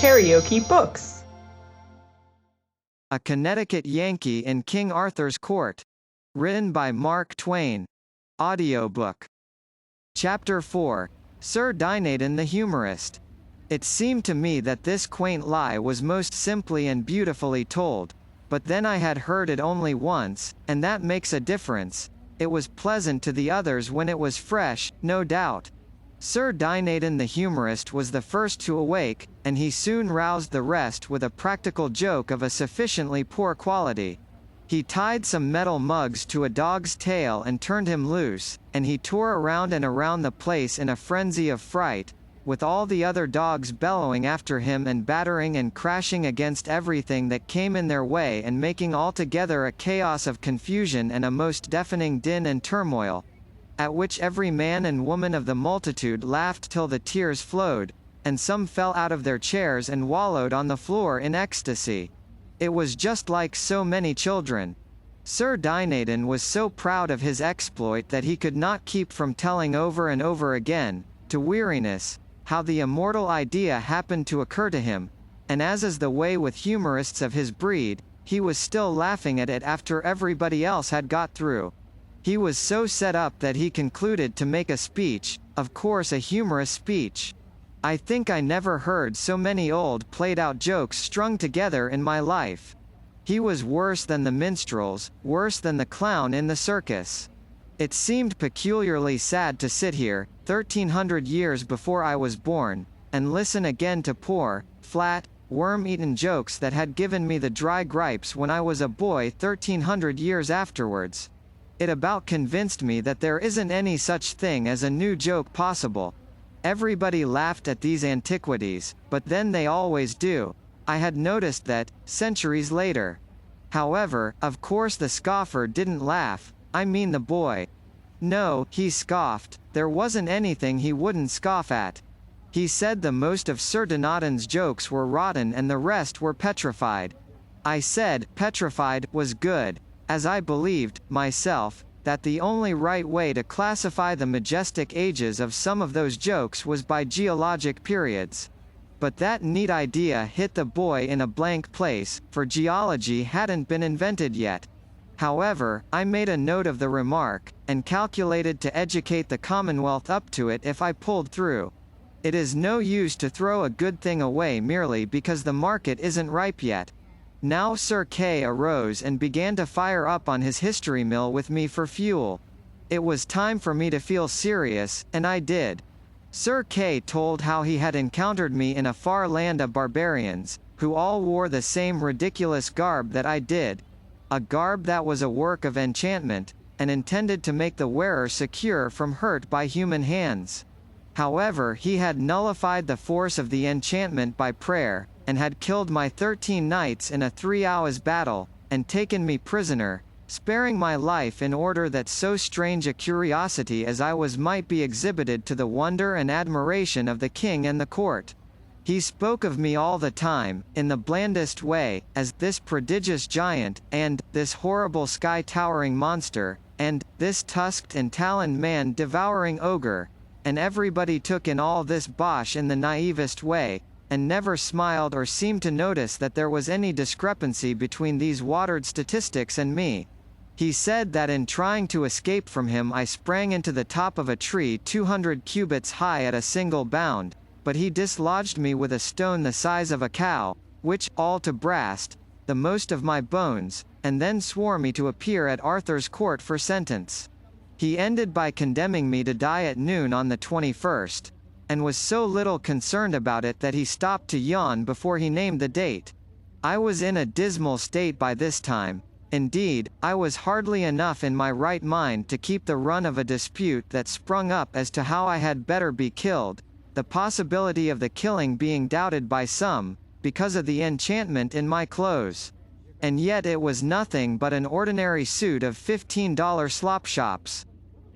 KaraokeBooks. A Connecticut Yankee in King Arthur's Court. Written by Mark Twain. Audiobook. Chapter 4. Sir Dinadan the Humorist. It seemed to me that this quaint lie was most simply and beautifully told. But then I had heard it only once, and that makes a difference. It was pleasant to the others when it was fresh, no doubt. Sir Dinadan the humorist was the first to awake, and he soon roused the rest with a practical joke of a sufficiently poor quality. He tied some metal mugs to a dog's tail and turned him loose, and he tore around and around the place in a frenzy of fright, with all the other dogs bellowing after him and battering and crashing against everything that came in their way and making altogether a chaos of confusion and a most deafening din and turmoil, at which every man and woman of the multitude laughed till the tears flowed, and some fell out of their chairs and wallowed on the floor in ecstasy. It was just like so many children. Sir Dinadan was so proud of his exploit that he could not keep from telling over and over again, to weariness, how the immortal idea happened to occur to him, and as is the way with humorists of his breed, he was still laughing at it after everybody else had got through. He was so set up that he concluded to make a speech, of course a humorous speech. I think I never heard so many old played-out jokes strung together in my life. He was worse than the minstrels, worse than the clown in the circus. It seemed peculiarly sad to sit here, 1300 years before I was born, and listen again to poor, flat, worm-eaten jokes that had given me the dry gripes when I was a boy 1300 years afterwards. It about convinced me that there isn't any such thing as a new joke possible. Everybody laughed at these antiquities, but then they always do. I had noticed that, centuries later. However, of course the scoffer didn't laugh, I mean the boy. No, he scoffed, there wasn't anything he wouldn't scoff at. He said the most of Sir Dinadan's jokes were rotten and the rest were petrified. I said, petrified was good, as I believed, myself, that the only right way to classify the majestic ages of some of those jokes was by geologic periods. But that neat idea hit the boy in a blank place, for geology hadn't been invented yet. However, I made a note of the remark, and calculated to educate the Commonwealth up to it if I pulled through. It is no use to throw a good thing away merely because the market isn't ripe yet. Now Sir K arose and began to fire up on his history mill with me for fuel. It was time for me to feel serious, and I did. Sir K told how he had encountered me in a far land of barbarians, who all wore the same ridiculous garb that I did, a garb that was a work of enchantment, and intended to make the wearer secure from hurt by human hands. However, he had nullified the force of the enchantment by prayer, and had killed my 13 knights in a 3 hours battle, and taken me prisoner, sparing my life in order that so strange a curiosity as I was might be exhibited to the wonder and admiration of the king and the court. He spoke of me all the time, in the blandest way, as this prodigious giant, and this horrible sky-towering monster, and this tusked and taloned man-devouring ogre, and everybody took in all this bosh in the naivest way, and never smiled or seemed to notice that there was any discrepancy between these watered statistics and me. He said that in trying to escape from him I sprang into the top of a tree 200 cubits high at a single bound, but he dislodged me with a stone the size of a cow, which, all to brast, the most of my bones, and then swore me to appear at Arthur's court for sentence. He ended by condemning me to die at noon on the 21st, and was so little concerned about it that he stopped to yawn before he named the date. I was in a dismal state by this time. Indeed, I was hardly enough in my right mind to keep the run of a dispute that sprung up as to how I had better be killed, the possibility of the killing being doubted by some, because of the enchantment in my clothes. And yet it was nothing but an ordinary suit of $15 slop shops.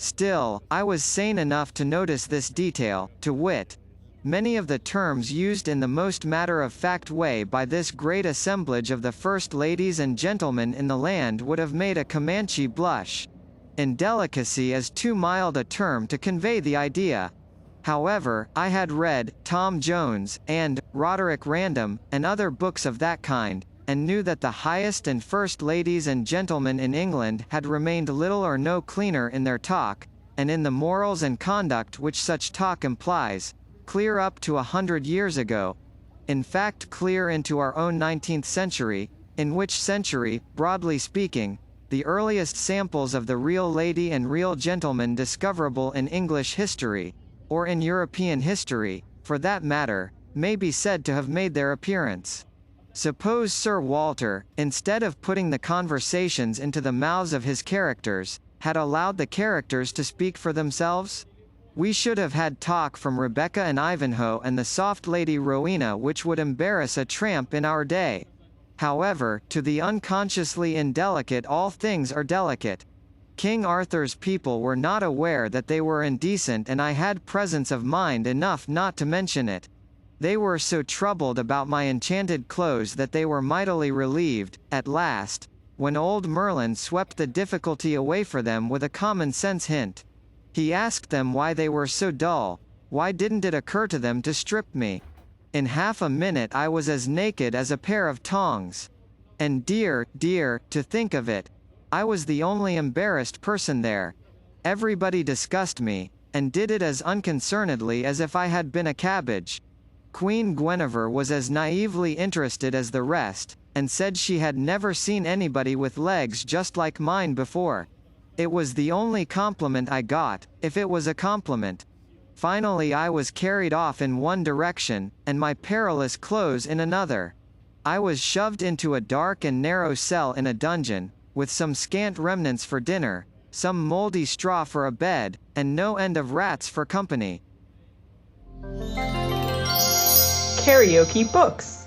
Still, I was sane enough to notice this detail, to wit, many of the terms used in the most matter-of-fact way by this great assemblage of the first ladies and gentlemen in the land would have made a Comanche blush. Indelicacy is too mild a term to convey the idea. However, I had read Tom Jones and Roderick Random and other books of that kind, and knew that the highest and first ladies and gentlemen in England had remained little or no cleaner in their talk, and in the morals and conduct which such talk implies, clear up to 100 years ago, in fact clear into our own 19th century, in which century, broadly speaking, the earliest samples of the real lady and real gentleman discoverable in English history, or in European history, for that matter, may be said to have made their appearance. Suppose Sir Walter, instead of putting the conversations into the mouths of his characters, had allowed the characters to speak for themselves? We should have had talk from Rebecca and Ivanhoe and the soft Lady Rowena which would embarrass a tramp in our day. However, to the unconsciously indelicate all things are delicate. King Arthur's people were not aware that they were indecent, and I had presence of mind enough not to mention it. They were so troubled about my enchanted clothes that they were mightily relieved, at last, when old Merlin swept the difficulty away for them with a common-sense hint. He asked them why they were so dull, why didn't it occur to them to strip me? In half a minute I was as naked as a pair of tongs. And dear, to think of it, I was the only embarrassed person there. Everybody discussed me, and did it as unconcernedly as if I had been a cabbage. Queen Guinevere was as naively interested as the rest, and said she had never seen anybody with legs just like mine before. It was the only compliment I got, if it was a compliment. Finally I was carried off in one direction, and my perilous clothes in another. I was shoved into a dark and narrow cell in a dungeon, with some scant remnants for dinner, some mouldy straw for a bed, and no end of rats for company. KaraokeBooks.